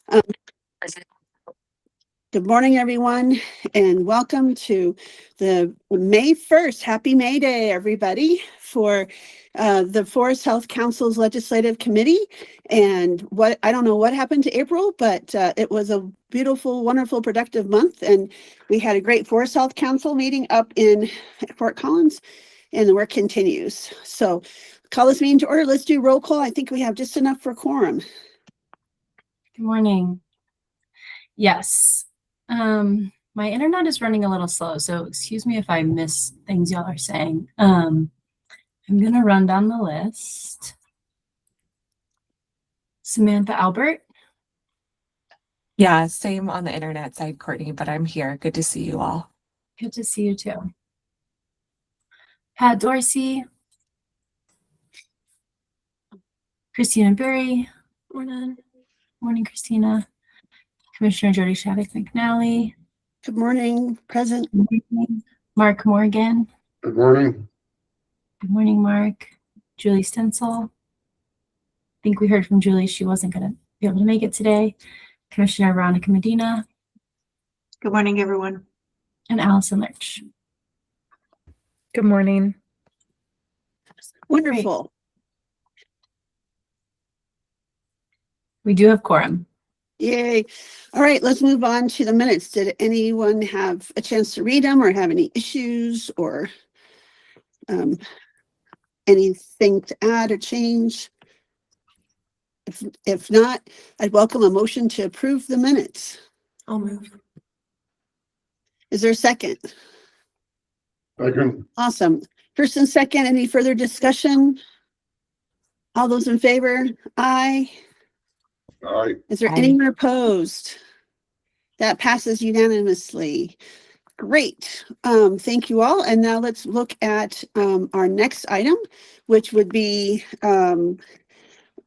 Um, Good morning, everyone, and welcome to the May 1st. Happy May Day, everybody, for the Forest Health Council's Legislative Committee. And I don't know what happened to April, but it was a beautiful, wonderful, productive month. And we had a great Forest Health Council meeting up in Fort Collins, and the work continues. So call this meeting to order. Let's do roll call. I think we have just enough for quorum. Good morning. Yes. My internet is running a little slow, so excuse me if I miss things y'all are saying. I'm gonna run down the list. Samantha Albert. Yeah, same on the internet side, Courtney, but I'm here. Good to see you all. Good to see you too. Pat Dorsey. Christina Berry. Morning. Morning, Christina. Commissioner Jody Shattuck McNally. Good morning, present. Mark Morgan. Good morning. Good morning, Mark. Julie Stencil. I think we heard from Julie she wasn't going to be able to make it today. Commissioner Veronica Medina. Good morning, everyone. And Allison Lurch. Good morning. Wonderful. We do have quorum. Yay. All right, let's move on to the minutes. Did anyone have a chance to read them or have any issues or anything to add or change? If not, I'd welcome a motion to approve the minutes. I'll move. Is there a second? Second. Awesome. First and second, any further discussion? All those in favor? Aye. Aye. Is there Aye. anyone opposed? That passes unanimously. Great. Thank you all. And now let's look at our next item, which would be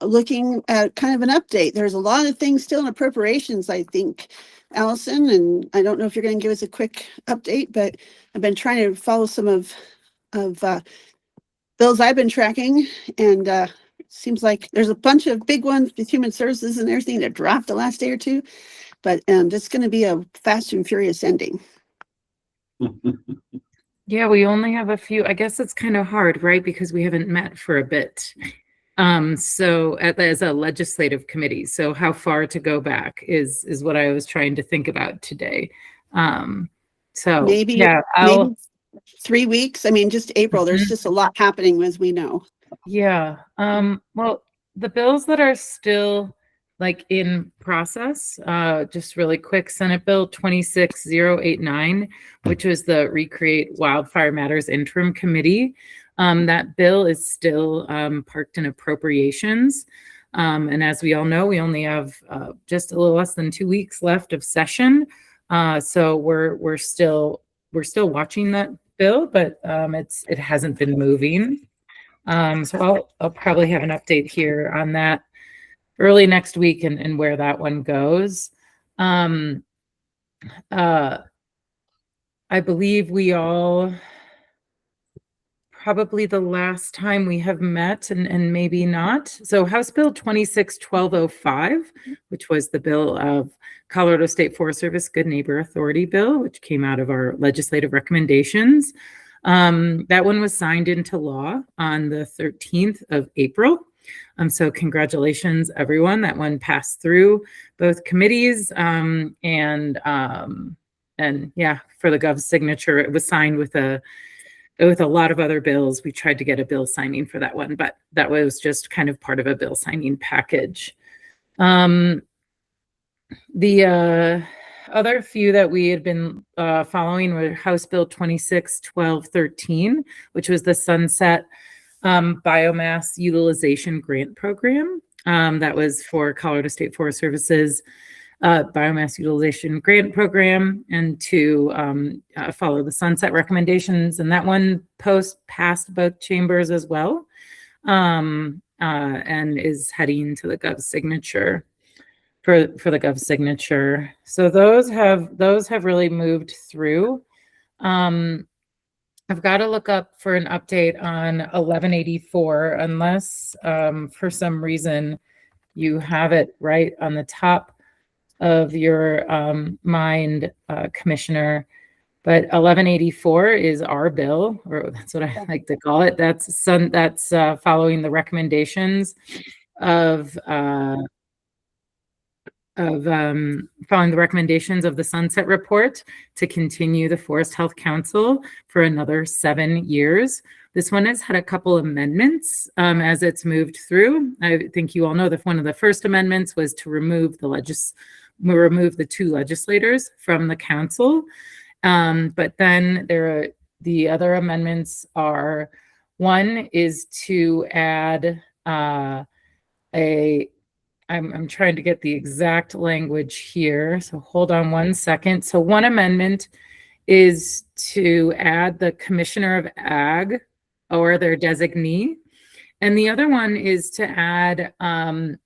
looking at kind of an update. There's a lot of things still in appropriations, I think, Allison, and I don't know if you're going to give us a quick update, but I've been trying to follow some of bills I've been tracking, and it seems like there's a bunch of big ones with human services and everything that dropped the last day or two, but it's going to be a fast and furious ending. Yeah, we only have a few. I guess it's kind of hard, right? Because we haven't met for a bit. So as a legislative committee, so how far to go back is what I was trying to think about today. So Maybe, yeah, maybe 3 weeks. I mean, just April, there's just a lot happening, as we know. Yeah. Well, the bills that are still like in process, just really quick, Senate Bill 26089, which was the Recreate Wildfire Matters Interim Committee. That bill is still parked in appropriations. And as we all know, we only have just a little less than 2 weeks left of session. So we're still watching that bill, but it hasn't been moving. So I'll probably have an update here on that early next week and where that one goes. I believe we all probably the last time we have met and maybe not. So House Bill 261205, which was the bill of Colorado State Forest Service Good Neighbor Authority bill, which came out of our legislative recommendations. That one was signed into law on the 13th of April. So congratulations, everyone. That one passed through both committees and yeah, for the Gov's signature, it was signed with a lot of other bills. We tried to get a bill signing for that one, but that was just kind of part of a bill signing package. The other few that we had been following were House Bill 261213, which was the Sunset Biomass Utilization Grant Program. That was for Colorado State Forest Services Biomass Utilization Grant Program, and to follow the sunset recommendations. And that one passed both chambers as well, and is heading to the Gov signature for the Gov signature. So those have really moved through. I've got to look up for an update on 1184, unless for some reason you have it right on the top of your mind, Commissioner. But 1184 is our bill, or that's what I like to call it. That's following the recommendations of following the recommendations of the Sunset Report to continue the Forest Health Council for another 7 years. This one has had a couple amendments as it's moved through. I think you all know that one of the first amendments was to remove the 2 legislators from the council. But then the other amendments are, one is to add I'm trying to get the exact language here, so hold on one second. So one amendment is to add the Commissioner of Ag or their designee. And the other one is to add a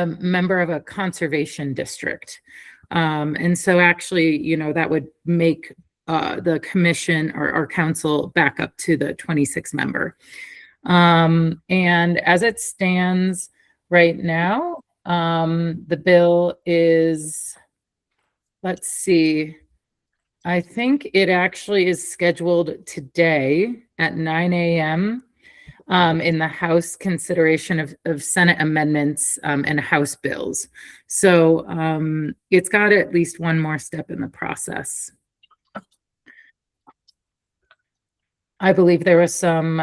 member of a conservation district. And so actually, you know, that would make the commission or our council back up to the 26 member. And as it stands right now, the bill is, let's see, I think it actually is scheduled today at 9 a.m. In the House consideration of Senate amendments and House bills. So it's got at least one more step in the process. I believe there was some,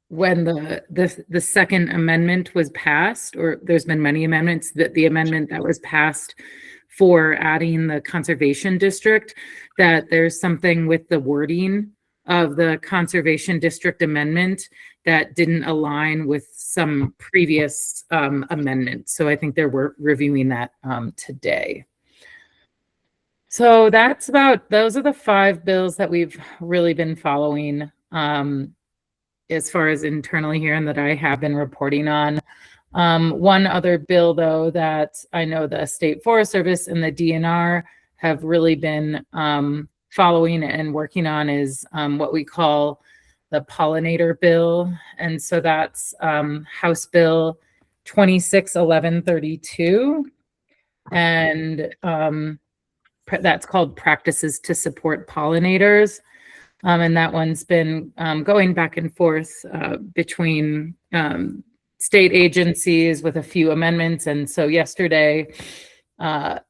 when the second amendment was passed, or there's been many amendments, that the amendment that was passed for adding the conservation district, that there's something with the wording of the conservation district amendment that didn't align with some previous amendments. So I think they're reviewing that today. So those are the 5 bills that we've really been following as far as internally here and that I have been reporting on. One other bill, though, that I know the State Forest Service and the DNR have really been following and working on is what we call the pollinator bill. And so that's House Bill 261132. And that's called Practices to Support Pollinators. And that one's been going back and forth between state agencies with a few amendments. And so yesterday, in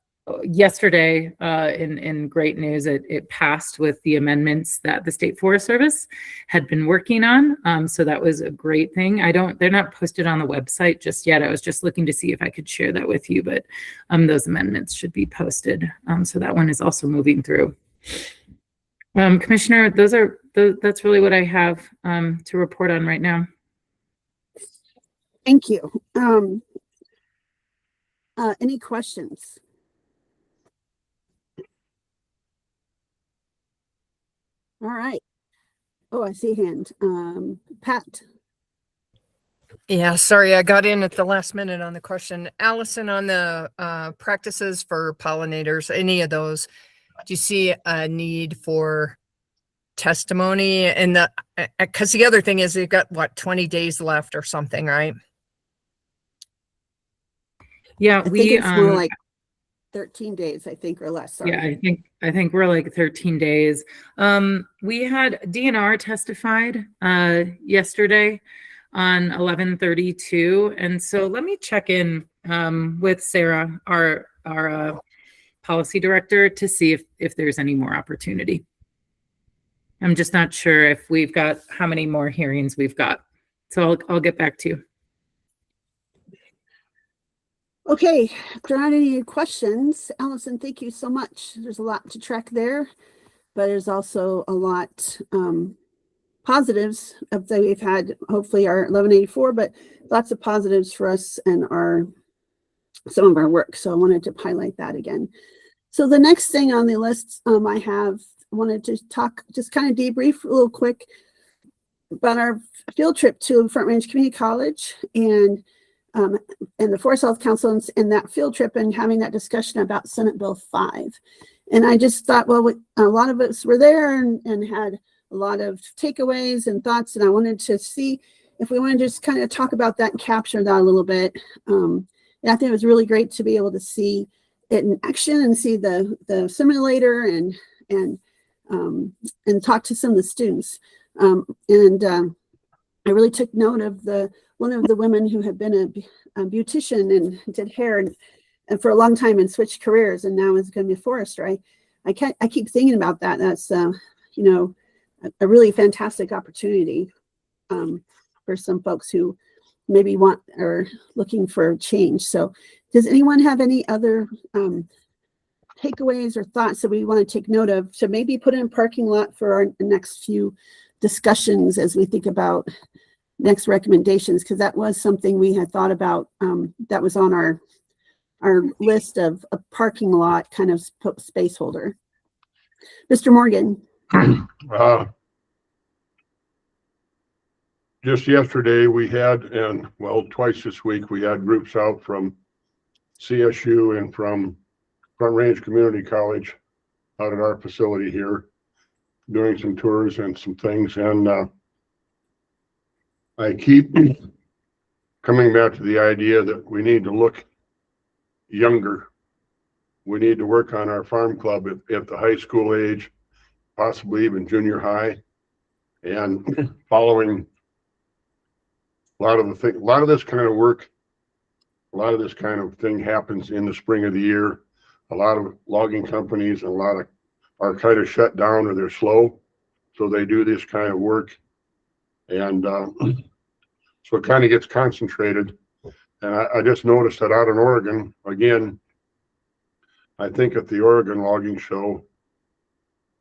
great news, it passed with the amendments that the State Forest Service had been working on. So that was a great thing. They're not posted on the website just yet. I was just looking to see if I could share that with you, but those amendments should be posted. So that one is also moving through. Commissioner, that's really what I have to report on right now. Thank you. Any questions? All right. Oh, I see a hand. Pat. Yeah, sorry, I got in at the last minute on the question. Allison, on the practices for pollinators, any of those, do you see a need for testimony? And because the other thing is they've got, what, 20 days left or something, right? Yeah, I think it's more like 13 days, I think, or less. Sorry. Yeah, I think we're like 13 days. We had DNR testified yesterday on 1132, and so let me check in with Sarah, our policy director, to see if there's any more opportunity. I'm just not sure if we've got how many more hearings we've got, so I'll get back to you. Okay, if there aren't any questions, Allison, thank you so much. There's a lot to track there, but there's also a lot positives that we've had, hopefully our 1184, but lots of positives for us and some of our work. So I wanted to highlight that again. So the next thing on the list I wanted to talk, just kind of debrief a little quick about our field trip to Front Range Community College and the Forest Health Council and that field trip and having that discussion about Senate Bill 5. And I just thought, well, a lot of us were there and had a lot of takeaways and thoughts. And I wanted to see if we want to just kind of talk about that and capture that a little bit, I think it was really great to be able to see it in action and see the simulator and talk to some of the students. I really took note of one of the women who had been a beautician and did hair and for a long time and switched careers and now is going to be a forester. I keep thinking about that. That's you know, a really fantastic opportunity for some folks who maybe want or looking for change. So does anyone have any other takeaways or thoughts that we want to take note of? So maybe put in a parking lot for our next few discussions as we think about next recommendations, because that was something we had thought about. That was on our list of a parking lot kind of space holder. Mr. Morgan. Just yesterday we had, and well, twice this week, we had groups out from CSU and from Front Range Community College out at our facility here, doing some tours and some things. And I keep coming back to the idea that we need to look younger. We need to work on our farm club at the high school age, possibly even junior high, and following a lot of this kind of work, a lot of this kind of thing happens in the spring of the year. A lot of logging companies and a lot of are kind of shut down or they're slow, so they do this kind of work, and so it kind of gets concentrated. And I just noticed that out in Oregon, again, I think at the Oregon Logging Show,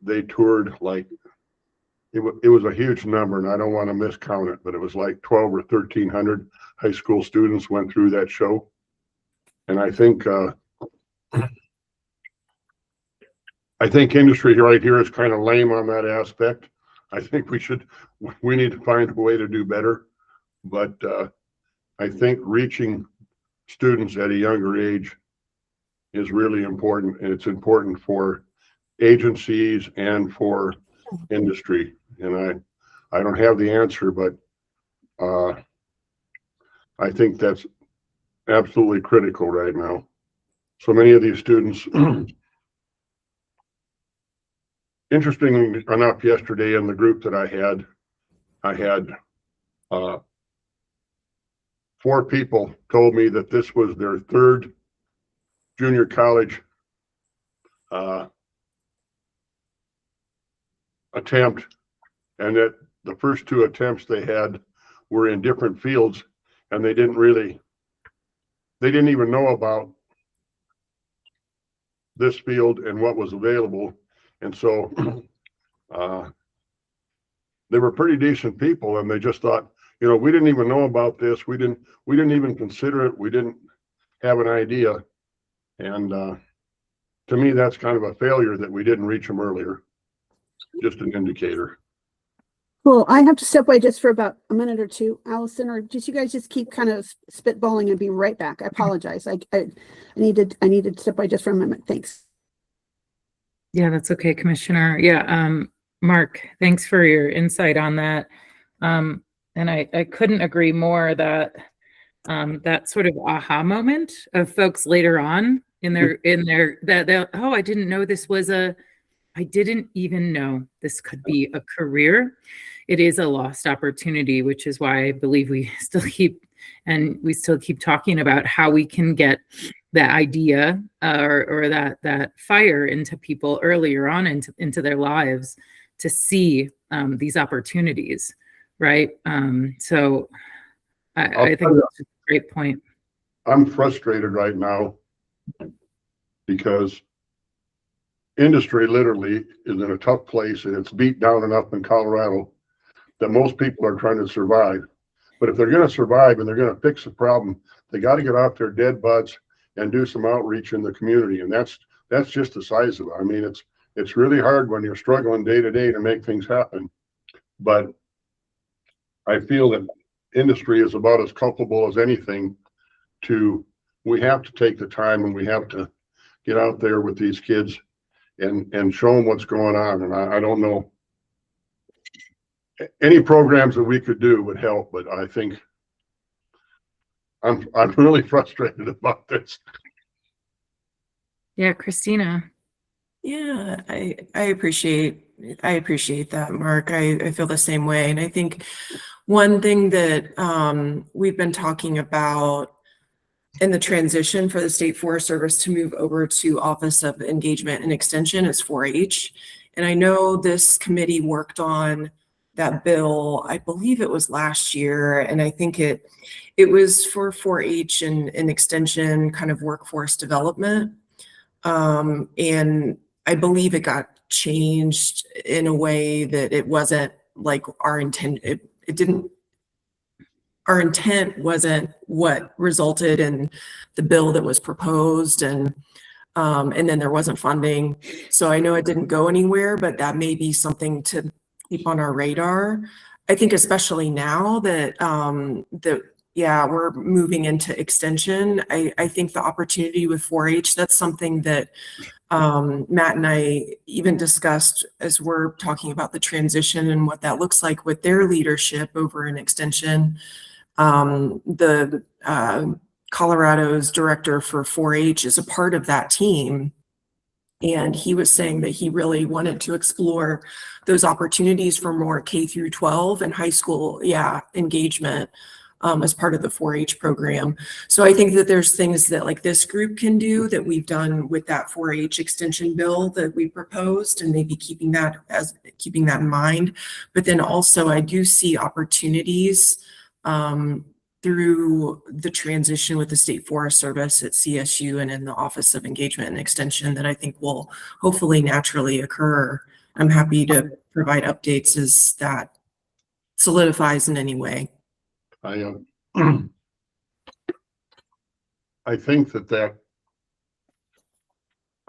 they toured like, it was a huge number, and I don't want to miscount it, but it was like 12 or 1,300 high school students went through that show. And I think industry right here is kind of lame on that aspect. I think we need to find a way to do better. But I think reaching students at a younger age is really important, and it's important for agencies and for industry. And I don't have the answer, but I think that's absolutely critical right now. So many of these students, interestingly enough, yesterday in the group that I had 4 people told me that this was their 3rd junior college attempt, and that the first 2 attempts they had were in different fields, and they didn't even know about this field and what was available. And so they were pretty decent people, and they just thought, you know, we didn't even know about this. We didn't even consider it. We didn't have an idea. And to me, that's kind of a failure that we didn't reach them earlier. Just an indicator. Cool. I have to step away just for about a minute or two, Allison, or just you guys just keep kind of spitballing and be right back. I apologize. I needed to step away just for a moment. Thanks. Yeah, that's okay, Commissioner. Yeah, Mark, thanks for your insight on that. And I couldn't agree more that that sort of aha moment of folks later on in their that oh, I didn't know this was I didn't even know this could be a career. It is a lost opportunity, which is why I believe we still keep talking about how we can get that idea or that fire into people earlier on into their lives to see these opportunities, right? So I think that's a great point. I'm frustrated right now because industry literally is in a tough place, and it's beat down enough in Colorado that most people are trying to survive. But if they're going to survive and they're going to fix the problem, they got to get off their dead butts and do some outreach in the community. And that's just the size of it. I mean, it's really hard when you're struggling day to day to make things happen. But I feel that industry is about as culpable as anything. We have to take the time, and we have to get out there with these kids and show them what's going on. And I don't know any programs that we could do would help, but I think I'm really frustrated about this. Yeah, Christina. Yeah, I appreciate that, Mark. I feel the same way. And I think one thing that we've been talking about in the transition for the State Forest Service to move over to Office of Engagement and Extension is 4-H. And I know this committee worked on that bill, I believe it was last year, and I think it was for 4-H and extension kind of workforce development. And I believe it got changed in a way that it wasn't like our intent. It didn't, our intent wasn't what resulted in the bill that was proposed, and then there wasn't funding. So I know it didn't go anywhere, but that may be something to keep on our radar. I think especially now that yeah, we're moving into extension. I think the opportunity with 4-H, that's something that Matt and I even discussed as we're talking about the transition and what that looks like with their leadership over in extension. Colorado's director for 4-H is a part of that team. And he was saying that he really wanted to explore those opportunities for more K-12 and high school, engagement as part of the 4-H program. So I think that there's things that like this group can do that we've done with that 4-H extension bill that we proposed, and maybe keeping that in mind. But then also I do see opportunities through the transition with the State Forest Service at CSU and in the Office of Engagement and Extension that I think will hopefully naturally occur. I'm happy to provide updates as that solidifies in any way. I think that the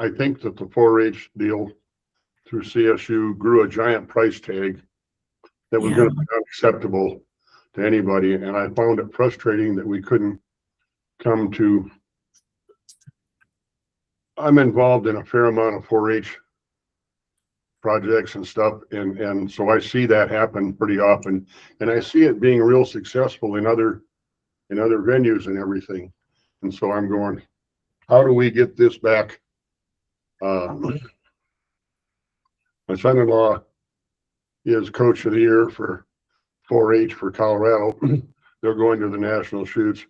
4-H deal through CSU grew a giant price tag that was going to be unacceptable to anybody, and I found it frustrating that we couldn't come to. I'm involved in a fair amount of 4-H projects and stuff, and so I see that happen pretty often, and I see it being real successful in other venues and everything. And so I'm going, how do we get this back? My son-in-law is coach of the year for 4-H for Colorado. They're going to the national shoots.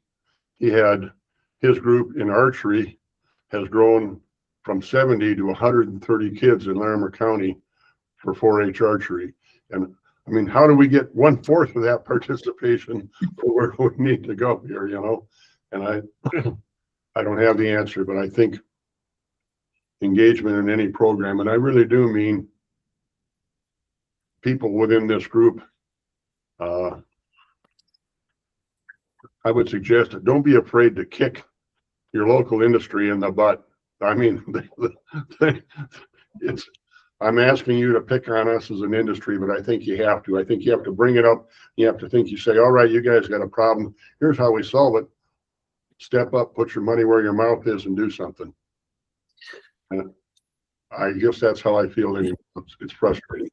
He had his group in archery has grown from 70 to 130 kids in Larimer County for 4-H archery. And I mean, how do we get 1/4 of that participation for where we need to go here, you know? And I don't have the answer, but I think engagement in any program, and I really do mean people within this group, I would suggest that don't be afraid to kick your local industry in the butt. I mean, I'm asking you to pick on us as an industry, but I think you have to. I think you have to bring it up. You have to think, you say, all right, you guys got a problem. Here's how we solve it. Step up, put your money where your mouth is, and do something. And I guess that's how I feel. It's frustrating.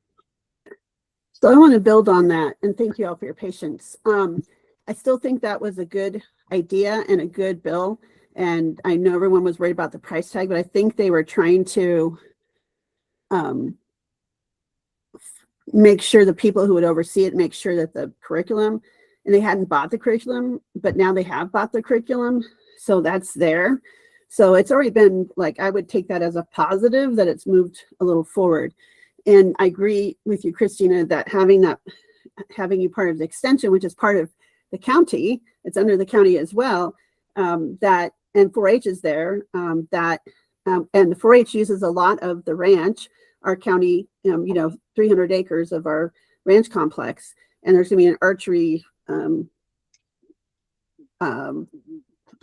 So I want to build on that, and thank you all for your patience. I still think that was a good idea and a good bill. And I know everyone was worried about the price tag, but I think they were trying to make sure the people who would oversee it, make sure that the curriculum, and they hadn't bought the curriculum, but now they have bought the curriculum. So that's there. So it's already been like, I would take that as a positive that it's moved a little forward. And I agree with you, Christina, that having you part of the extension, which is part of the county, it's under the county as well, that, and 4-H is there, and the 4-H uses a lot of the ranch, our county, 300 acres of our ranch complex, and there's gonna be an archery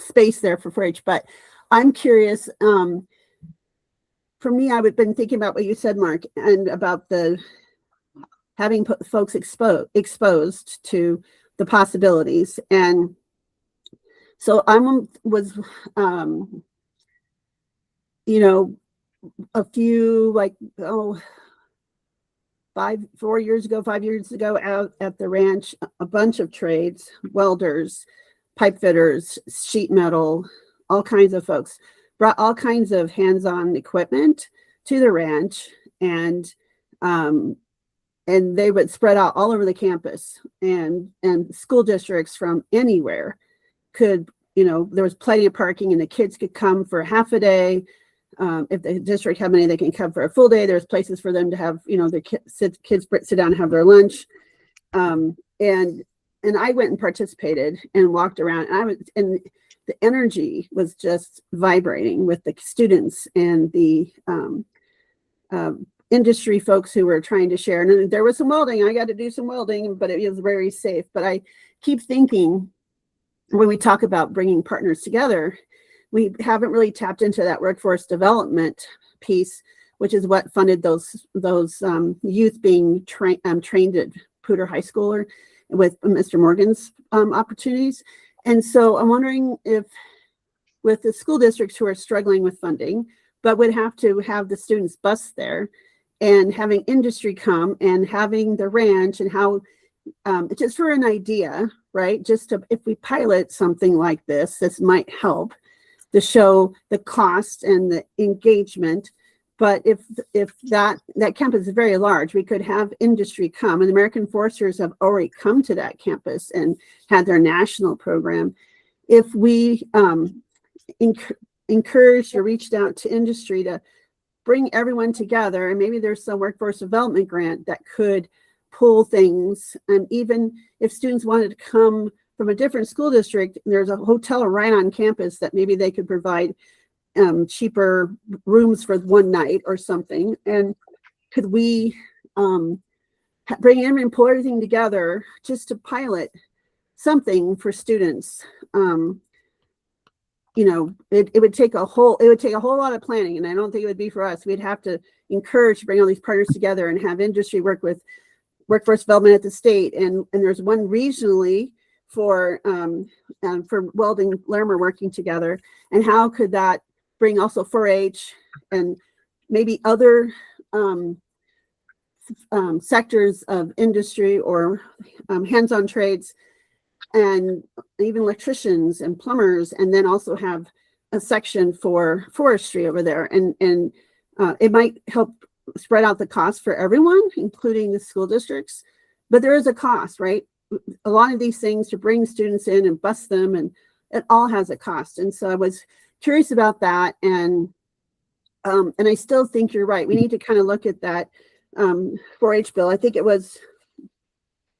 space there for 4-H. But I'm curious, for me, I would been thinking about what you said, Mark, and about the having folks exposed to the possibilities. And so I was, a few 5 years ago out at the ranch, a bunch of trades, welders, pipe fitters, sheet metal, all kinds of folks brought all kinds of hands-on equipment to the ranch, and they would spread out all over the campus, and school districts from anywhere could, there was plenty of parking, and the kids could come for half a day. If the district had money, they can come for a full day. There's places for them to have, their kids sit down and have their lunch. And I went and participated and walked around, and the energy was just vibrating with the students and the industry folks who were trying to share. And there was some welding. I got to do some welding, but it was very safe. But I keep thinking, when we talk about bringing partners together, we haven't really tapped into that workforce development piece, which is what funded those youth being trained at Poudre High School or with Mr. Morgan's opportunities. And so I'm wondering if, with the school districts who are struggling with funding, but would have to have the students bus there, and having industry come and having the ranch, and how, just for an idea, right? If we pilot something like this might help to show the cost and the engagement. But if that campus is very large, we could have industry come, and American Foresters have already come to that campus and had their national program. If we encouraged or reached out to industry to bring everyone together, and maybe there's some workforce development grant that could pull things, and even if students wanted to come from a different school district, there's a hotel right on campus that maybe they could provide cheaper rooms for one night or something. And could we bring in and pull everything together just to pilot something for students? It would take a whole lot of planning, and I don't think it would be for us. We'd have to encourage to bring all these partners together and have industry work with workforce development at the state, and there's one regionally for welding, Larimer working together. And how could that bring also 4-H and maybe other sectors of industry or hands-on trades, and even electricians and plumbers, and then also have a section for forestry over there. And it might help spread out the cost for everyone, including the school districts. But there is a cost, right? A lot of these things, to bring students in and bus them, and it all has a cost. And so I was curious about that. And I still think you're right. We need to kind of look at that 4-H bill. I think it was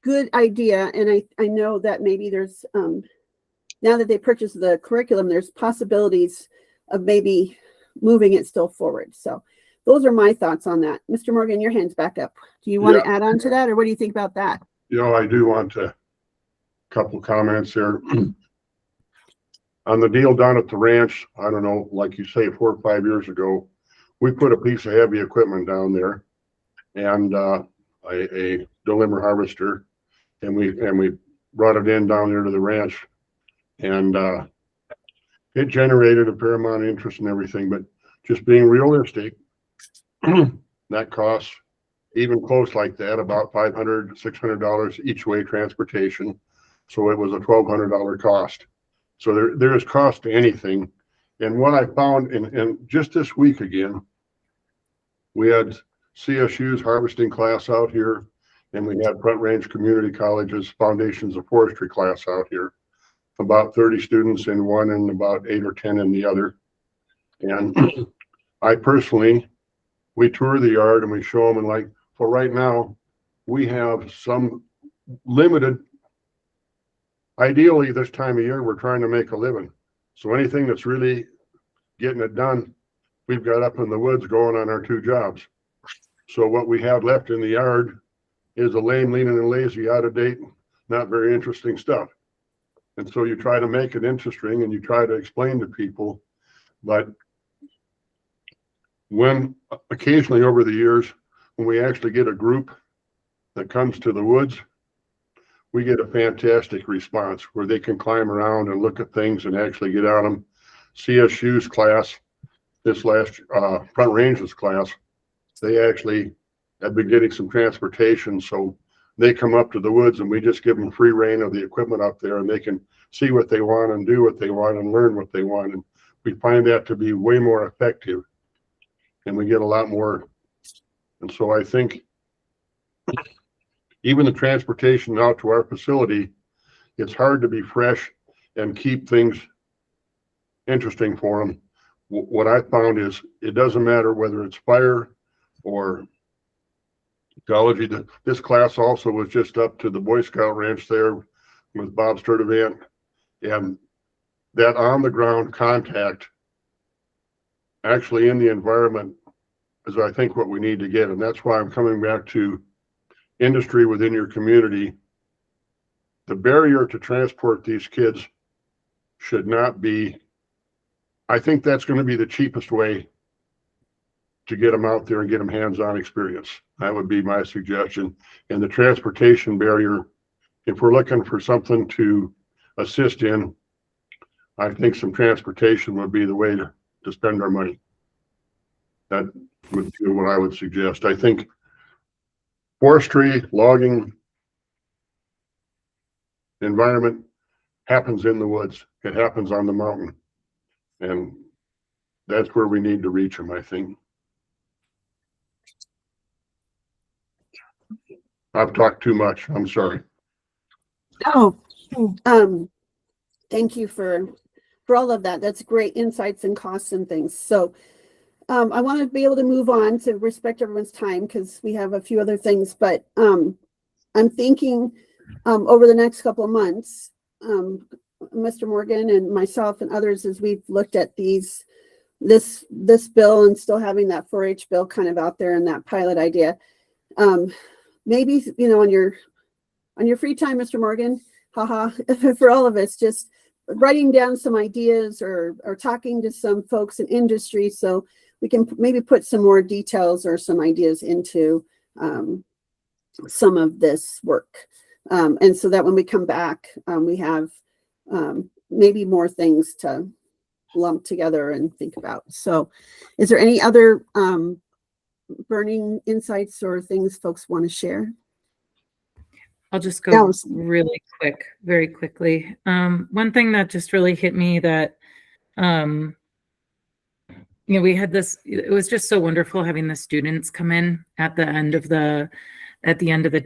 good idea. And I know that maybe there's, now that they purchased the curriculum, there's possibilities of maybe moving it still forward. So those are my thoughts on that. Mr. Morgan, your hand's back up. Do you want to add on to that, or what do you think about that? I do want a couple comments here. On the deal down at the ranch, I don't know, like you say, 4 or 5 years ago, we put a piece of heavy equipment down there, and a Delimber harvester, and we brought it in down there to the ranch, and it generated a fair amount of interest and everything. But just being realistic, that costs, even close like that, about $500, $600 each way transportation. So it was a $1,200 cost. So there is cost to anything. And what I found, and just this week again, we had CSU's harvesting class out here, and we had Front Range Community College's Foundations of Forestry class out here. About 30 students in one and about 8 or 10 in the other. And I personally, we tour the yard and we show them, and like, for right now, we have some limited, ideally this time of year, we're trying to make a living. So anything that's really getting it done, we've got up in the woods going on our 2 jobs. So what we have left in the yard is a lame, lean, and lazy, out of date, not very interesting stuff. And so you try to make it interesting and you try to explain to people. But when occasionally over the years, when we actually get a group that comes to the woods, we get a fantastic response where they can climb around and look at things and actually get on them. CSU's class, this last Front Range's class, they actually have been getting some transportation, so they come up to the woods and we just give them free reign of the equipment up there, and they can see what they want and do what they want and learn what they want. And we find that to be way more effective, and we get a lot more. And so I think even the transportation out to our facility, it's hard to be fresh and keep things interesting for them. What I found is it doesn't matter whether it's fire or ecology. This class also was just up to the Boy Scout ranch there with Bob Sturdivant, and that on the ground contact actually in the environment is, I think, what we need to get. And that's why I'm coming back to industry within your community. The barrier to transport these kids should not be, I think that's going to be the cheapest way to get them out there and get them hands-on experience. That would be my suggestion. And the transportation barrier, if we're looking for something to assist in, I think some transportation would be the way to spend our money. That would be what I would suggest. I think forestry, logging, environment happens in the woods. It happens on the mountain. And that's where we need to reach them, I think. I've talked too much. I'm sorry. Oh, thank you for all of that. That's great insights and costs and things. So I want to be able to move on to respect everyone's time because we have a few other things, but I'm thinking over the next couple of months, Mr. Morgan and myself and others, as we've looked at this bill and still having that 4-H bill kind of out there and that pilot idea, maybe, on your free time, Mr. Morgan, for all of us, just writing down some ideas or talking to some folks in industry so we can maybe put some more details or some ideas into some of this work. And so that when we come back, we have maybe more things to lump together and think about. So is there any other burning insights or things folks want to share? I'll just go Allison. really quick, very quickly. One thing that just really hit me that, we had this, it was just so wonderful having the students come in at the end of the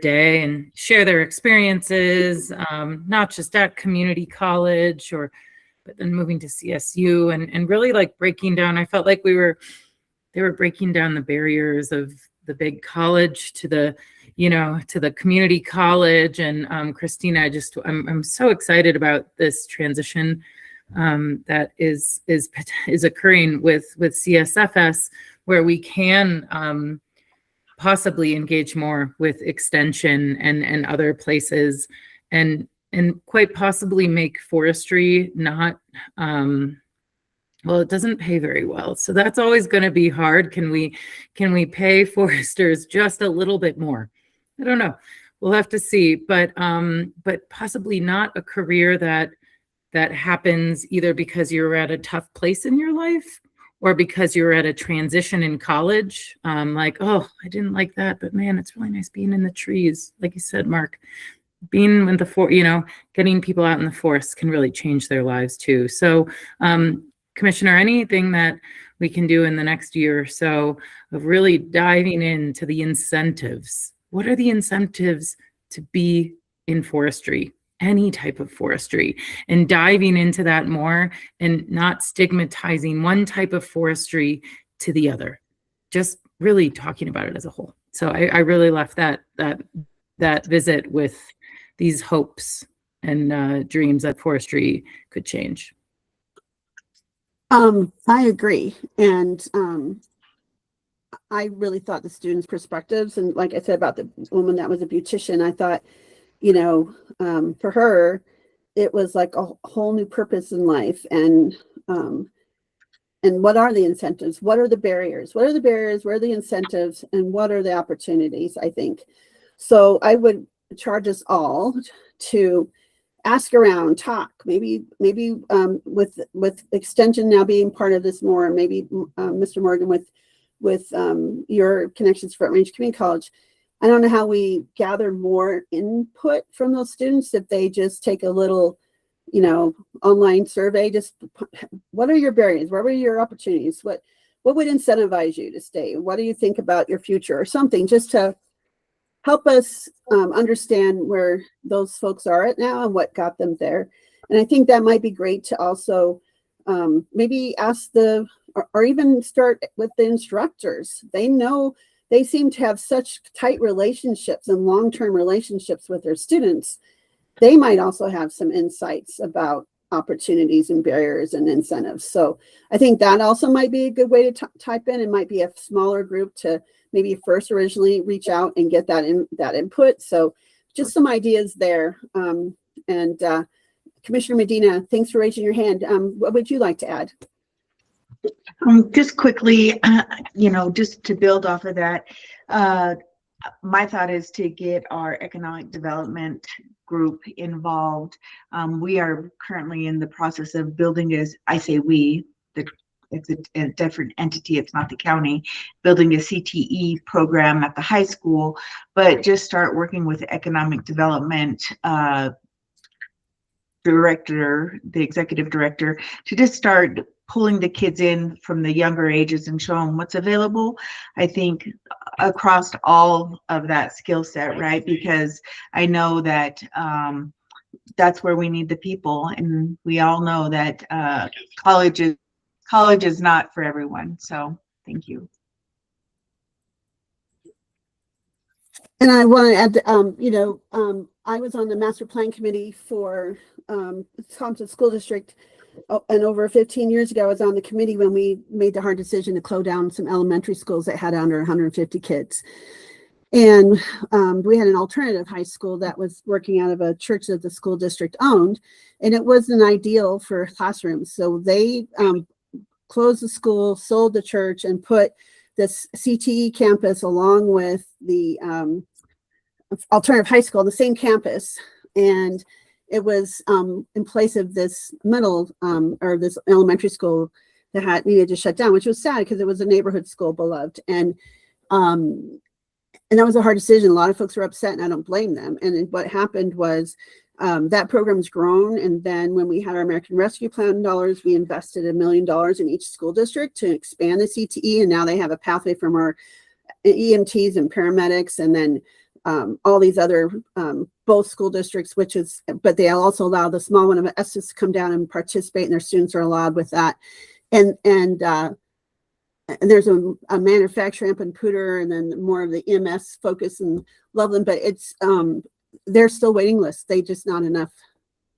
day and share their experiences, not just at community college but then moving to CSU and really like breaking down. I felt like they were breaking down the barriers of the big college to the community college. And Christina, I'm so excited about this transition that is occurring with CSFS, where we can possibly engage more with extension and other places and quite possibly make forestry not it doesn't pay very well. So that's always going to be hard. Can we pay foresters just a little bit more? I don't know. We'll have to see, but possibly not a career that happens either because you're at a tough place in your life or because you're at a transition in college. Like, oh, I didn't like that, but man, it's really nice being in the trees. Like you said, Mark, being in the getting people out in the forest can really change their lives too. So, Commissioner, anything that we can do in the next year or so of really diving into the incentives. What are the incentives to be in forestry, any type of forestry, and diving into that more and not stigmatizing one type of forestry to the other, just really talking about it as a whole. So I really left that visit with these hopes and dreams that forestry could change. I agree. And I really thought the students' perspectives, and like I said about the woman that was a beautician, I thought, for her, it was like a whole new purpose in life. And what are the incentives? What are the barriers? What are the barriers? Where are the incentives? And what are the opportunities, I think? So I would charge us all to ask around, talk, maybe with extension now being part of this more, maybe Mr. Morgan with with your connections to Front Range Community College. I don't know how we gather more input from those students if they just take a little, online survey. Just what are your barriers? What are your opportunities? What would incentivize you to stay? What do you think about your future or something, just to help us understand where those folks are at now and what got them there. And I think that might be great to also maybe ask or even start with the instructors. They seem to have such tight relationships and long-term relationships with their students. They might also have some insights about opportunities and barriers and incentives. So I think that also might be a good way to type in. It might be a smaller group to maybe first originally reach out and get that input. So just some ideas there. Commissioner Medina, thanks for raising your hand. What would you like to add? Just quickly, just to build off of that, my thought is to get our economic development group involved. We are currently in the process of building, I say we, it's a different entity, it's not the county, building a CTE program at the high school, but just start working with the economic development director, the executive director, to just start pulling the kids in from the younger ages and show them what's available. I think across all of that skill set, right? Because I know that that's where we need the people, and we all know that college is not for everyone. So thank you. And I want to add, I was on the master plan committee for Thompson School District, and over 15 years ago, I was on the committee when we made the hard decision to close down some elementary schools that had under 150 kids. And we had an alternative high school that was working out of a church that the school district owned, and it wasn't ideal for classrooms. So they closed the school, sold the church, and put this CTE campus along with the alternative high school on the same campus. And it was in place of this middle or this elementary school that had needed to shut down, which was sad because it was a neighborhood school, beloved. And that was a hard decision. A lot of folks were upset, and I don't blame them. And what happened was that program's grown. And then when we had our American Rescue Plan dollars, we invested $1 million in each school district to expand the CTE. And now they have a pathway from our EMTs and paramedics, and then all these other, both school districts, but they also allow the small one of Estes to come down and participate, and their students are allowed with that. And there's a manufacturer up in Pooter, and then more of the EMS focus in Loveland, but it's, they're still waiting lists. They just not enough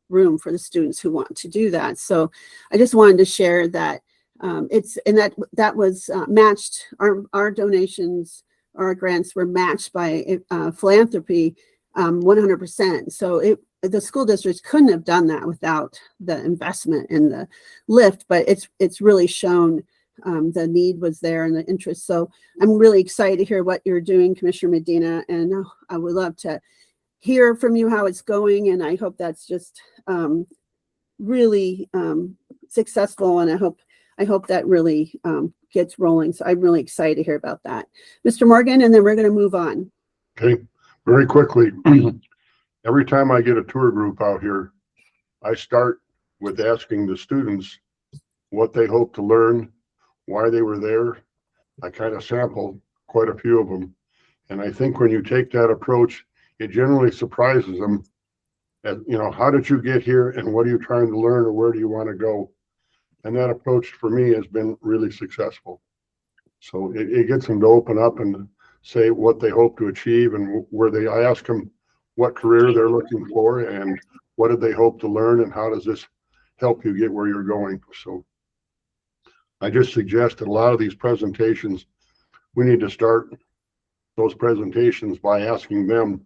room for the students who want to do that. So I just wanted to share that that was matched. Our donations, our grants were matched by philanthropy 100%. So the school districts couldn't have done that without the investment in the lift, but it's really shown the need was there and the interest. So I'm really excited to hear what you're doing, Commissioner Medina, and I would love to hear from you how it's going. And I hope that's just really successful. And I hope that really gets rolling. So I'm really excited to hear about that. Mr. Morgan, and then we're going to move on. Okay, very quickly. Every time I get a tour group out here, I start with asking the students what they hope to learn, why they were there. I kind of sample quite a few of them. And I think when you take that approach, it generally surprises them. How did you get here, and what are you trying to learn, or where do you want to go? And that approach for me has been really successful. So it gets them to open up and say what they hope to achieve, and I ask them what career they're looking for and what did they hope to learn, and how does this help you get where you're going. So I just suggest that a lot of these presentations, we need to start those presentations by asking them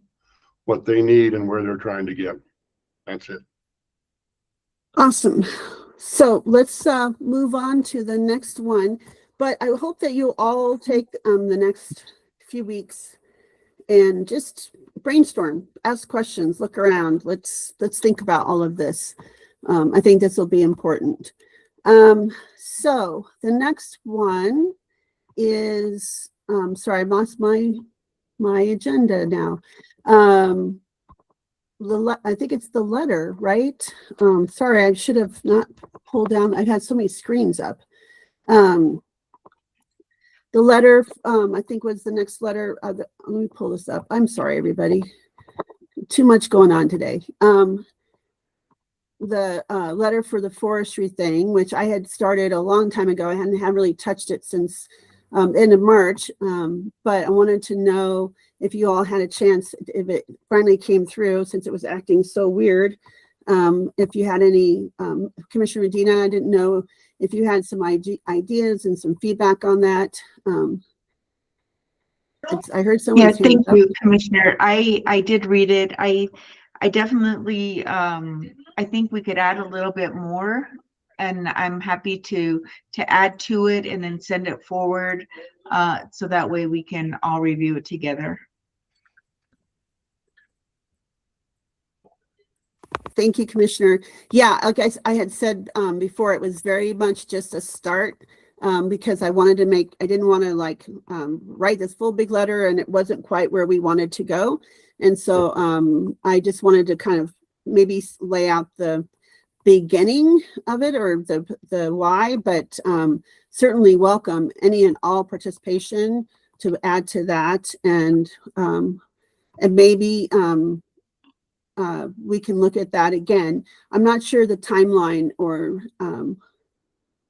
what they need and where they're trying to get. That's it. Awesome. So let's move on to the next one. But I hope that you all take the next few weeks and just brainstorm, ask questions, look around. Let's think about all of this. I think this will be important. So the next one is, sorry, I lost my agenda now. I think it's the letter, right? Sorry, I should have not pulled down. I've had so many screens up. The letter, I think was the next letter. Let me pull this up. I'm sorry, everybody. Too much going on today. The letter for the forestry thing, which I had started a long time ago. I hadn't really touched it since end of March. But I wanted to know if you all had a chance, if it finally came through, since it was acting so weird. If you had any, Commissioner Medina, I didn't know if you had some ideas and some feedback on that. I heard someone. Yeah, thank you, Commissioner. I did read it. I definitely, I think we could add a little bit more, and I'm happy to add to it and then send it forward, so that way we can all review it together. Thank you, Commissioner. Yeah, like I had said before, it was very much just a start, because I didn't want to like write this full big letter, and it wasn't quite where we wanted to go. And so I just wanted to kind of maybe lay out the beginning of it, or the why, but certainly welcome any and all participation to add to that. And maybe we can look at that again. I'm not sure the timeline or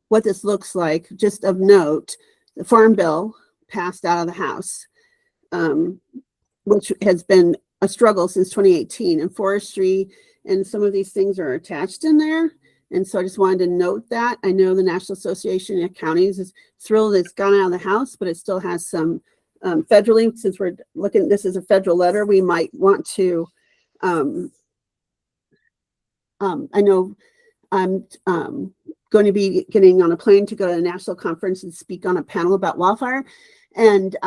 what this looks like. Just of note, the Farm Bill passed out of the House, which has been a struggle since 2018, and forestry and some of these things are attached in there. And so I just wanted to note that. I know the National Association of Counties is thrilled it's gone out of the House, but it still has some federally, since we're looking at this as a federal letter, we might want to I know I'm going to be getting on a plane to go to a national conference and speak on a panel about wildfire. And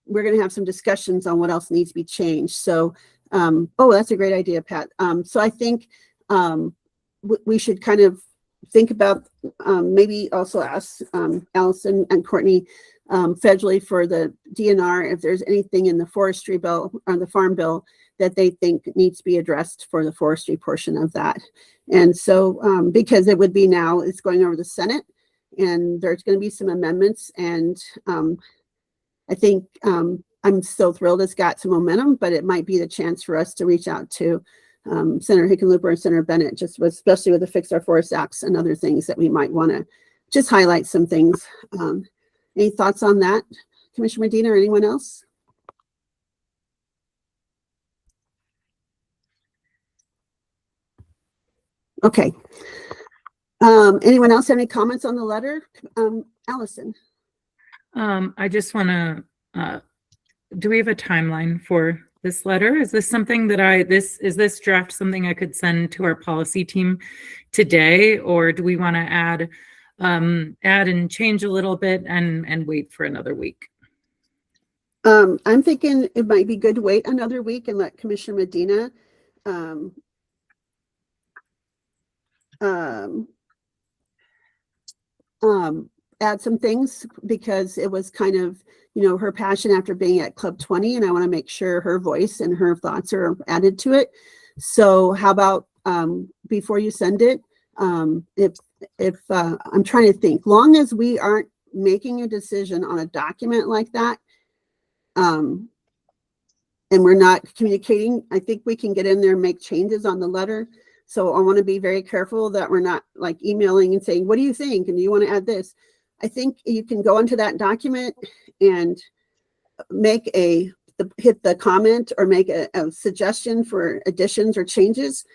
we're going to have some discussions on what else needs to be changed. So, oh, that's a great idea, Pat. So I think we should kind of think about maybe also ask Allison and Courtney federally for the DNR if there's anything in the forestry bill or the farm bill that they think needs to be addressed for the forestry portion of that. And so because it would be now, it's going over the Senate, and there's going to be some amendments. And I think I'm so thrilled it's got some momentum, but it might be the chance for us to reach out to Senator Hickenlooper and Senator Bennett, especially with the Fix Our Forest Acts and other things that we might want to just highlight some things. Any thoughts on that, Commissioner Medina, or anyone else? Okay. Anyone else have any comments on the letter? Allison? I just want to, do we have a timeline for this letter? Is this something that is this draft something I could send to our policy team today, or do we want to add and change a little bit and wait for another week? I'm thinking it might be good to wait another week and let Commissioner Medina add some things, because it was kind of, her passion after being at Club 20, and I want to make sure her voice and her thoughts are added to it. So how about before you send it, if I'm trying to think, long as we aren't making a decision on a document like that, and we're not communicating, I think we can get in there and make changes on the letter. So I want to be very careful that we're not like emailing and saying, what do you think? And do you want to add this? I think you can go into that document and make hit the comment or make a suggestion for additions or changes.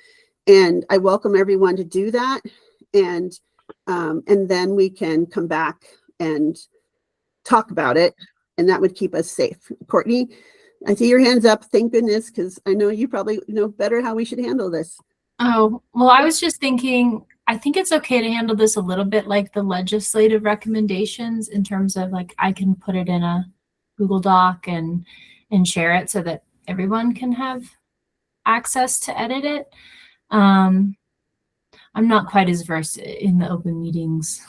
And I welcome everyone to do that. And then we can come back and talk about it, and that would keep us safe. Courtney, I see your hands up. Thank goodness, because I know you probably know better how we should handle this. Oh, well, I was just thinking, I think it's okay to handle this a little bit like the legislative recommendations, in terms of like, I can put it in a Google Doc and share it so that everyone can have access to edit it. I'm not quite as versed in the open meetings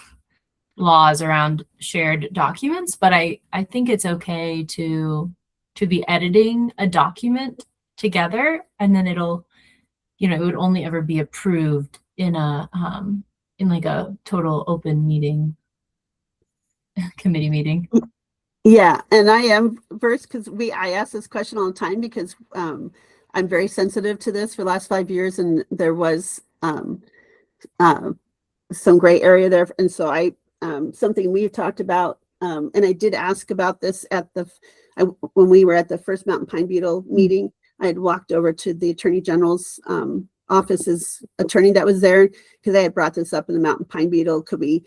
laws around shared documents, but I think it's okay to be editing a document together, and then it'll, it would only ever be approved in a in like a total open meeting, committee meeting. Yeah, and I am versed because I ask this question all the time because I'm very sensitive to this for the last 5 years, and there was some gray area there, and so I something we've talked about, and I did ask about this at when we were at the first Mountain Pine Beetle meeting. I had walked over to the Attorney General's office's attorney that was there because I had brought this up in the Mountain Pine Beetle. Could we,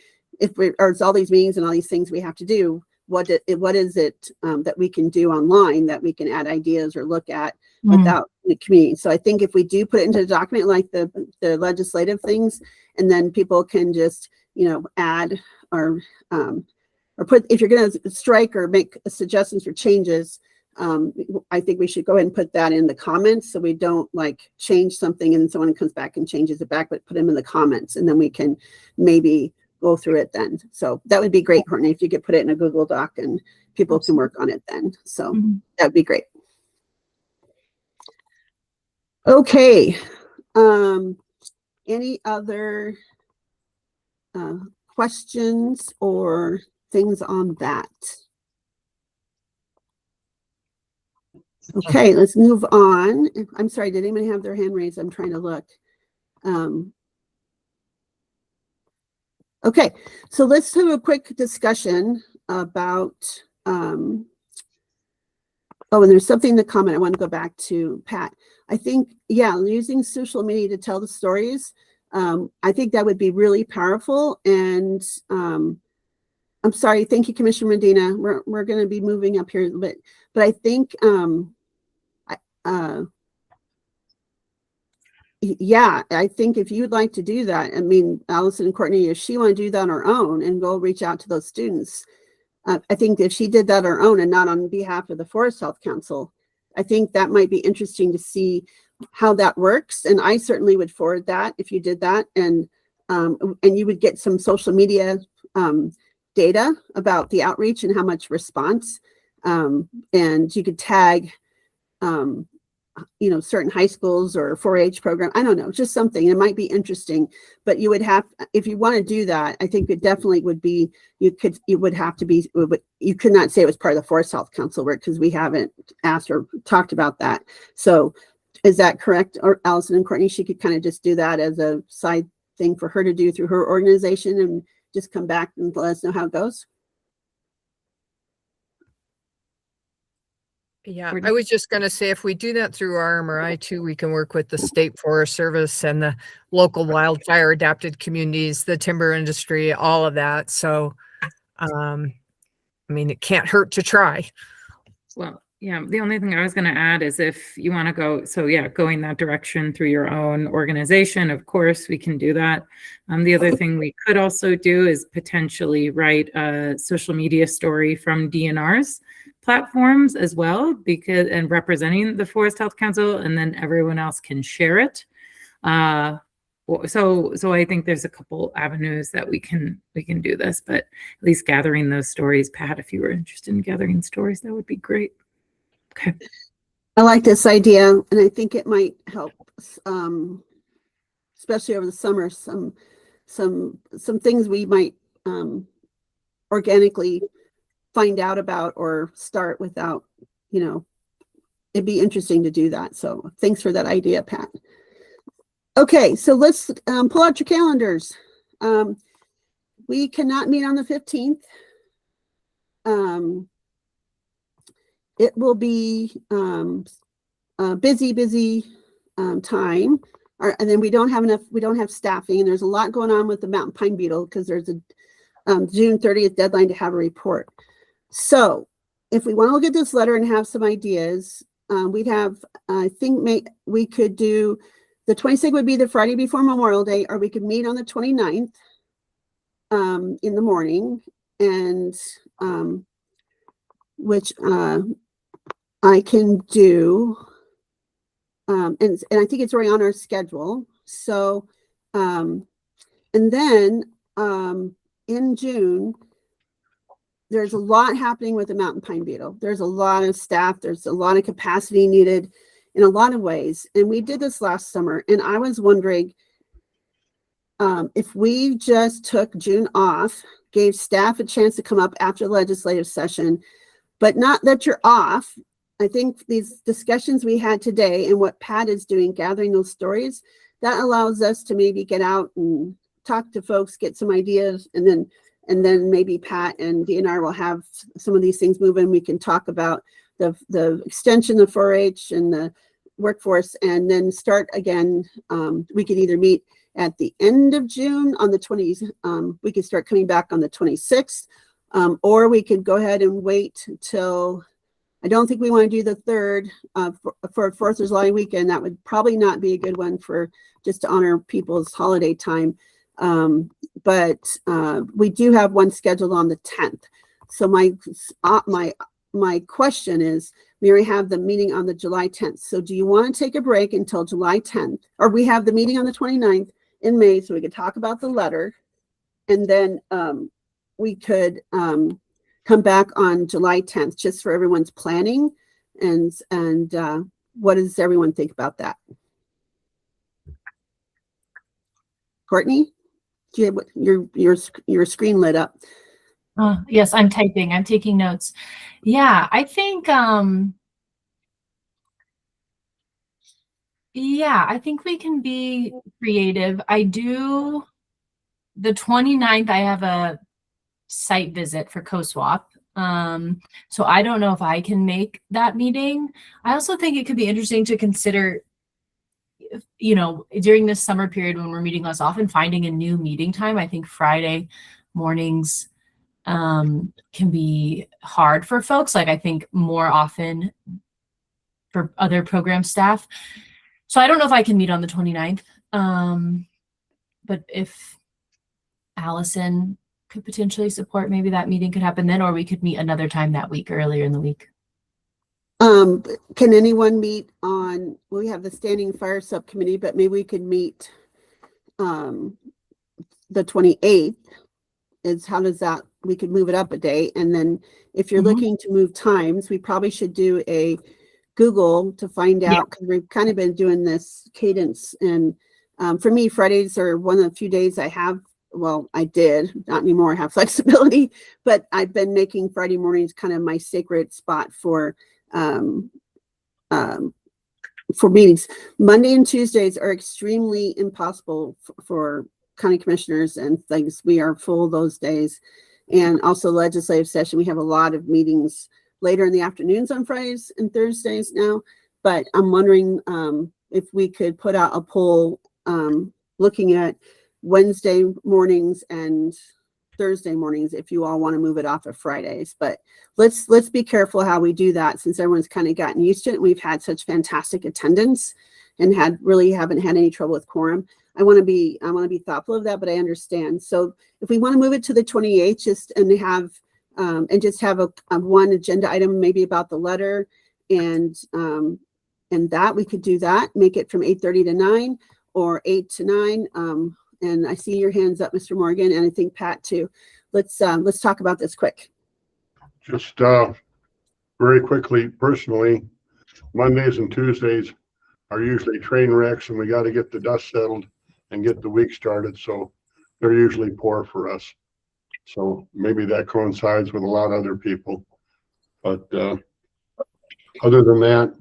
or it's all these meetings and all these things we have to do, what is it that we can do online that we can add ideas or look at without the community? So I think if we do put it into the document, like the legislative things, and then people can just, add or put, if you're going to strike or make suggestions for changes, I think we should go ahead and put that in the comments so we don't like change something and someone comes back and changes it back, but put them in the comments and then we can maybe go through it then. So that would be great, Courtney, if you could put it in a Google Doc and people can work on it then. So that would be great. Okay. Any other questions or things on that? Okay, let's move on. I'm sorry, did anyone have their hand raised? I'm trying to look. Okay, so let's have a quick discussion about, oh, and there's something in the comment I want to go back to, Pat. I think, yeah, using social media to tell the stories, I think that would be really powerful. And I'm sorry, thank you, Commissioner Medina. We're going to be moving up here a little bit, but I think, yeah, I think if you'd like to do that, I mean, Allison and Courtney, if she want to do that on her own and go reach out to those students, I think if she did that on her own and not on behalf of the Forest Health Council, I think that might be interesting to see how that works. And I certainly would forward that if you did that, and you would get some social media data about the outreach and how much response, and you could tag certain high schools or 4-H program. I don't know, just something. It might be interesting, but you would have, if you want to do that, I think it definitely would be, you could not say it was part of the Forest Health Council work because we haven't asked or talked about that. So is that correct? Or Allison and Courtney, she could kind of just do that as a side thing for her to do through her organization and just come back and let us know how it goes. Yeah, I was just going to say, if we do that through RMRI too, we can work with the State Forest Service and the local wildfire adapted communities, the timber industry, all of that. So, I mean, it can't hurt to try. Well, yeah, the only thing I was going to add is if you want to go, so yeah, going that direction through your own organization, of course, we can do that. The other thing we could also do is potentially write a social media story from DNR's platforms as well, and representing the Forest Health Council, and then everyone else can share it. So I think there's a couple avenues that we can do this, but at least gathering those stories, Pat, if you were interested in gathering stories, that would be great. Okay. I like this idea, and I think it might help, especially over the summer, some things we might organically find out about or start without, it'd be interesting to do that. So thanks for that idea, Pat. Okay, so let's pull out your calendars. We cannot meet on the 15th. It will be a busy time. And then we don't have staffing, and there's a lot going on with the Mountain Pine Beetle because there's a June 30th deadline to have a report. So if we want to look at this letter and have some ideas, we'd have, I think we could do, the 26th would be the Friday before Memorial Day, or we could meet on the 29th in the morning, and which I can do, and I think it's already on our schedule. So, and then in June, there's a lot happening with the mountain pine beetle. There's a lot of staff. There's a lot of capacity needed in a lot of ways. And we did this last summer. And I was wondering if we just took June off, gave staff a chance to come up after the legislative session, but not that you're off. I think these discussions we had today and what Pat is doing, gathering those stories, that allows us to maybe get out and talk to folks, get some ideas, and then maybe Pat and DNR will have some of these things moving. We can talk about the extension of 4-H and the workforce, and then start again. We could either meet at the end of June on the 20th. We could start coming back on the 26th, or we could go ahead and wait till, I don't think we want to do the 3rd for 4th of July weekend. That would probably not be a good one for just to honor people's holiday time. But we do have one scheduled on the 10th. So my question is, we already have the meeting on the July 10th. So do you want to take a break until July 10th? Or we have the meeting on the 29th in May, so we could talk about the letter. And then we could come back on July 10th, just for everyone's planning. And what does everyone think about that? Courtney, do you have your screen lit up? Yes, I'm typing. I'm taking notes. Yeah, I think we can be creative. The 29th, I have a site visit for COSWAP. So I don't know if I can make that meeting. I also think it could be interesting to consider, during this summer period when we're meeting less often, finding a new meeting time. I think Friday mornings can be hard for folks. Like, I think more often for other program staff. So I don't know if I can meet on the 29th. But if Allison could potentially support, maybe that meeting could happen then, or we could meet another time that week, earlier in the week. Can anyone meet on, we have the Standing Fire Subcommittee, but maybe we could meet the 28th. We could move it up a day. And then if you're looking to move times, we probably should do a Google to find out, because we've kind of been doing this cadence. And for me, Fridays are one of the few days I have, I did, not anymore, have flexibility, but I've been making Friday mornings kind of my sacred spot for meetings. Monday and Tuesdays are extremely impossible for county commissioners and things. We are full those days. And also legislative session, we have a lot of meetings later in the afternoons on Fridays and Thursdays now. But I'm wondering if we could put out a poll looking at Wednesday mornings and Thursday mornings, if you all want to move it off of Fridays. But let's be careful how we do that, since everyone's kind of gotten used to it. We've had such fantastic attendance and haven't had any trouble with quorum. I want to be thoughtful of that, but I understand. So if we want to move it to the 28th, and have a one agenda item, maybe about the letter, and that we could do that, make it from 8:30 to 9 or 8 to 9. And I see your hands up, Mr. Morgan, and I think Pat too. Let's talk about this quick. Just very quickly, personally, Mondays and Tuesdays are usually train wrecks, and we got to get the dust settled and get the week started. So they're usually poor for us. So maybe that coincides with a lot of other people. But other than that,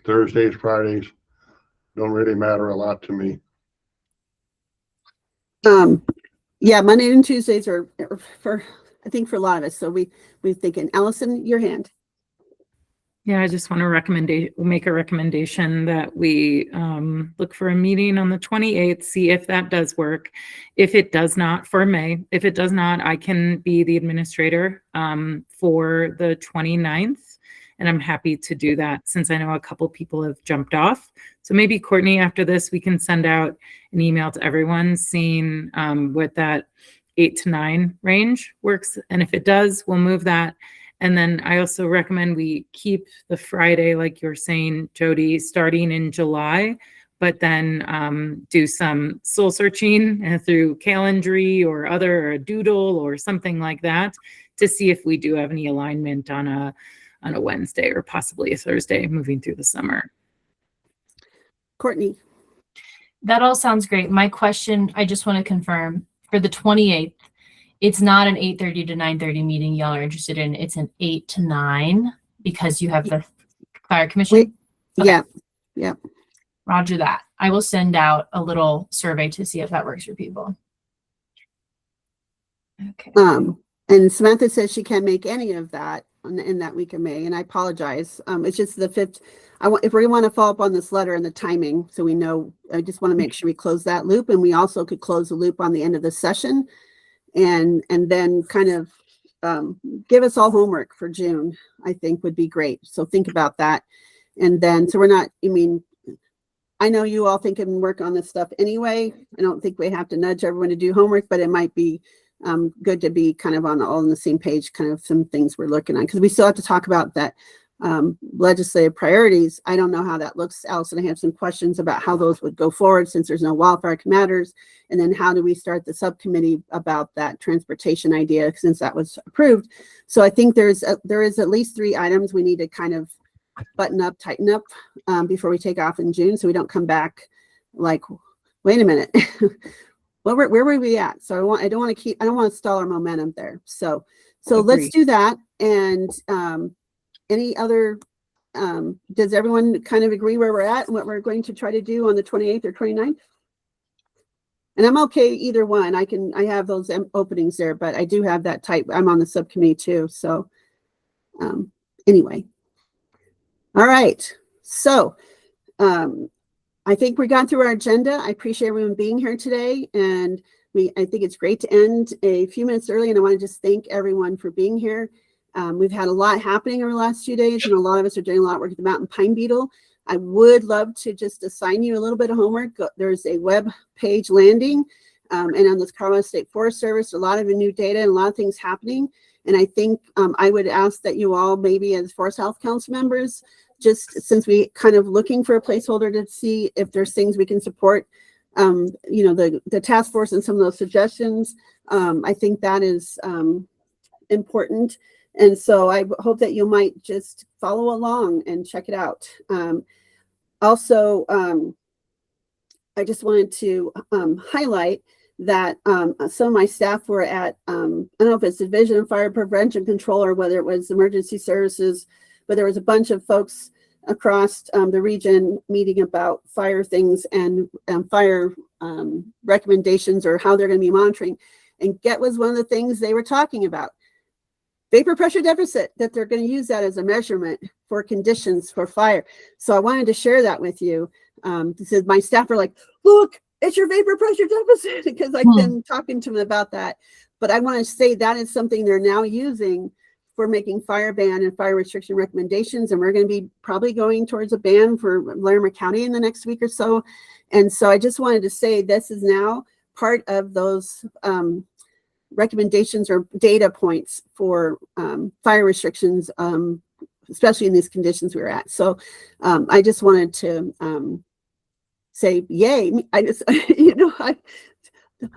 Thursdays, Fridays don't really matter a lot to me. Monday and Tuesdays are for a lot of us. So we're thinking, Allison, your hand. Yeah, I just want to make a recommendation that we look for a meeting on the 28th, see if that does work. If it does not, for May, if it does not, I can be the administrator for the 29th. And I'm happy to do that, since I know a couple people have jumped off. So maybe Courtney, after this, we can send out an email to everyone seeing what that 8 to 9 range works. And if it does, we'll move that. And then I also recommend we keep the Friday, like you're saying, Jody, starting in July, but then do some soul searching through Calendly or a doodle or something like that to see if we do have any alignment on a Wednesday or possibly a Thursday moving through the summer. Courtney. That all sounds great. My question, I just want to confirm for the 28th, it's not an 8:30 to 9:30 meeting y'all are interested in. It's an 8 to 9 because you have the fire commission. Okay. Yeah. Roger that. I will send out a little survey to see if that works for people. Okay. And Samantha says she can't make any of that in that week of May, and I apologize. It's just the 5th. If we want to follow up on this letter and the timing, so we know, I just want to make sure we close that loop, and we also could close the loop on the end of the session, and then kind of give us all homework for June, I think would be great. So think about that. And then, so we're not, I know you all think and work on this stuff anyway. I don't think we have to nudge everyone to do homework, but it might be good to be kind of all on the same page, kind of some things we're looking at, because we still have to talk about that legislative priorities. I don't know how that looks, Allison. I have some questions about how those would go forward since there's no wildfire matters. And then how do we start the subcommittee about that transportation idea since that was approved? So I think there is at least 3 items we need to kind of button up, tighten up before we take off in June, so we don't come back like, wait a minute, where were we at? So I don't want to stall our momentum there. So let's do that. And any other, does everyone kind of agree where we're at and what we're going to try to do on the 28th or 29th? And I'm okay either one. I have those openings there, but I do have that type. I'm on the subcommittee too. So anyway. All right. So I think we got through our agenda. I appreciate everyone being here today. And I think it's great to end a few minutes early. And I want to just thank everyone for being here. We've had a lot happening over the last few days, and a lot of us are doing a lot of work with the mountain pine beetle. I would love to just assign you a little bit of homework. There's a web page landing, and on this Colorado State Forest Service, a lot of new data and a lot of things happening. And I think I would ask that you all, maybe as Forest Health Council members, just since we kind of looking for a placeholder to see if there's things we can support, the task force and some of those suggestions. I think that is important. And so I hope that you might just follow along and check it out. Also, I just wanted to highlight that some of my staff were at, I don't know if it's Division of Fire Prevention Control or whether it was emergency services, but there was a bunch of folks across the region meeting about fire things and fire recommendations or how they're going to be monitoring. And GET was one of the things they were talking about. Vapor pressure deficit, that they're going to use that as a measurement for conditions for fire. So I wanted to share that with you. My staff are like, look, it's your vapor pressure deficit, because I've been talking to them about that. But I want to say that is something they're now using for making fire ban and fire restriction recommendations. And we're going to be probably going towards a ban for Larimer County in the next week or so. And so I just wanted to say this is now part of those recommendations or data points for fire restrictions, especially in these conditions we're at. So I just wanted to say, yay.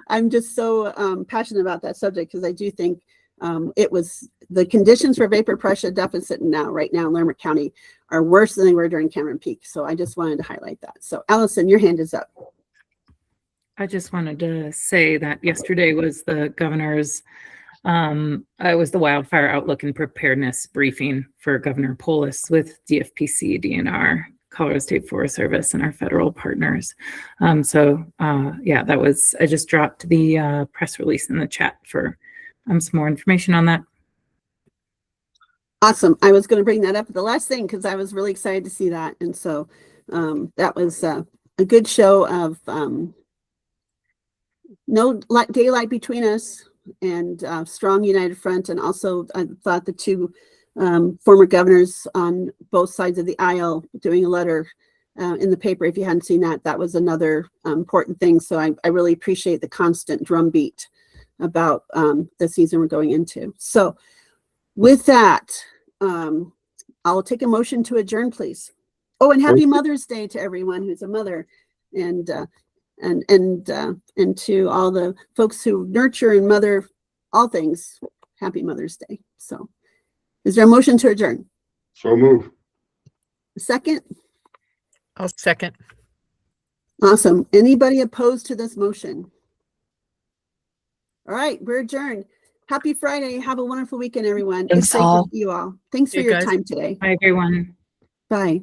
I'm just so passionate about that subject, because I do think it was the conditions for vapor pressure deficit right now in Larimer County are worse than they were during Cameron Peak. So I just wanted to highlight that. So Allison, your hand is up. I just wanted to say that yesterday was the governor's, it was the wildfire outlook and preparedness briefing for Governor Polis with DFPC, DNR, Colorado State Forest Service, and our federal partners. That was, I just dropped the press release in the chat for some more information on that. Awesome. I was going to bring that up at the last thing because I was really excited to see that. And so that was a good show of no daylight between us and strong united front. And also I thought the two former governors on both sides of the aisle doing a letter in the paper. If you hadn't seen that, that was another important thing. So I really appreciate the constant drumbeat about the season we're going into. So with that, I'll take a motion to adjourn, please. Oh, and happy Mother's Day to everyone who's a mother. and to all the folks who nurture and mother all things. Happy Mother's Day. So is there a motion to adjourn? So move. A second? I'll second. Awesome. Anybody opposed to this motion? All right, we're adjourned. Happy Friday. Have a wonnieful weekend, everyone. Thanks It's great to all. see you all. Thanks for You your guys. time today. Bye, everyone. Bye.